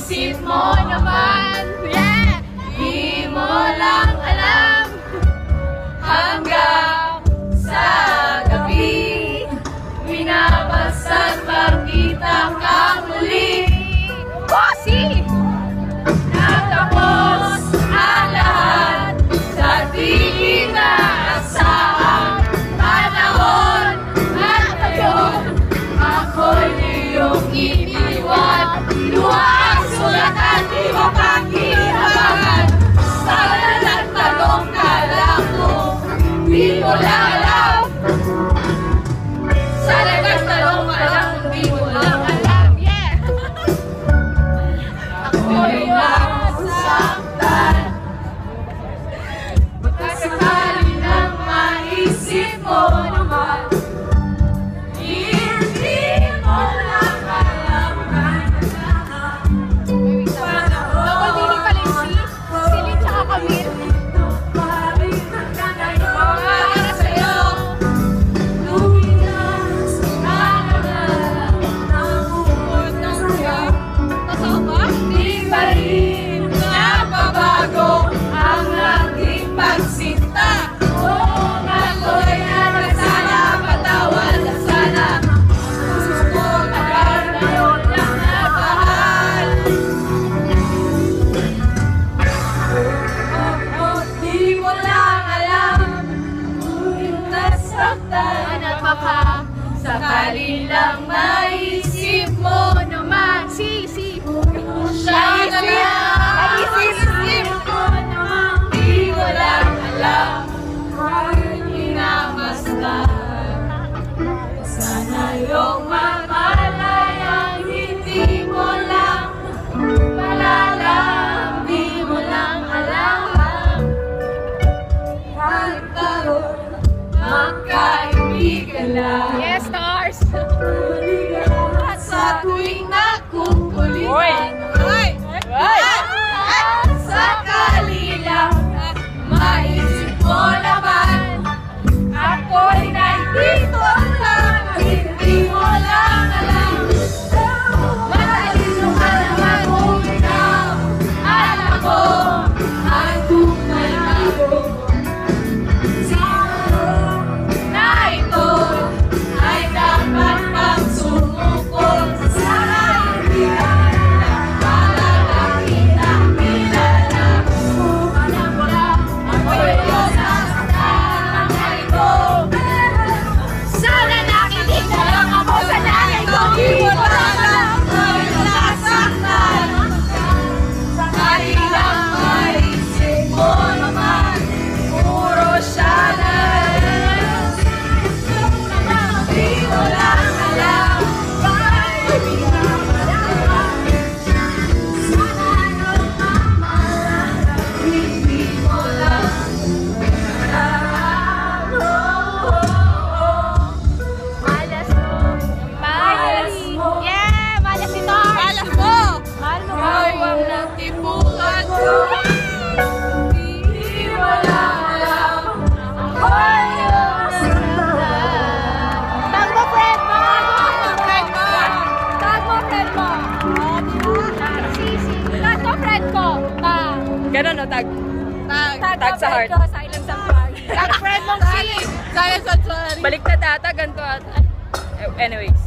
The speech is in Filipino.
Isip mo naman, yeah! Di mo lang alam hanggang sa gabi binabasag makita ka muli. Bossy! Natapos ang lahat sa di inaasahang panahon at ngayon ako'y iyong iniwan. Luha ang sulatan, di mo pakiabangan. Sana nagtanong ka lang kung di mo lang alam. Sana nagtanong ka lang kung di mo lang alam. Yeah! Ako'y nasaktan. Magkasakali nang maisip mo naman, hindi mo lang alam. Nakulili pala yung Silin tsaka Camille. Para sa'yo, luminas ang nabuot ng siya. Totoo ba? Di ba rin nababago ang naging pagsinta? Oo, ako'y sana patawad at sana gusto tagal na yun lang nagmahal. Di mo lang alam kung nasaktan at baka sakali lang maisip mo naman. Siya na lang maisip mo naman. Di mo lang alam inamasdan. Sana yung mamalayang hindi mo lang malalam. Di mo lang alam hanggang magkaibigan lang. Yes, stars! At sa tuwing nakukulitan at sakali lang maisip mo naman, ako'y nandito lang, hindi mo lang alam. Matalino ka naman kung ikaw at ako ang tunay na siguro na ito ay dapat pang sumukol sa hindi alam para nakita kilala. Alam mo lang, ako'y nasaktan na ito. Sana nakinig na lang ako sa nanay ko. Di mo lang alam, ako'y nasaktan. Sakali lang maisip mo naman, puro siya na lang. Di mo lang alam, bakit pinapalaman. Sana nung mamalang, hindi mo lang alam. Malas mo. Yeah! Malas ito! Malas mo! Mahal mo ba? Huwag nang tipukan ko. Di mo lang alam. Ako'y nasaktan. Tag mo, friend mo! Tag mo, friend mo! Tag mo, friend ko! Ganon o, tag. Tag sa heart. Ko, silent sa heart. Tag friend mong si! Balik na data, ganito at... Anyways.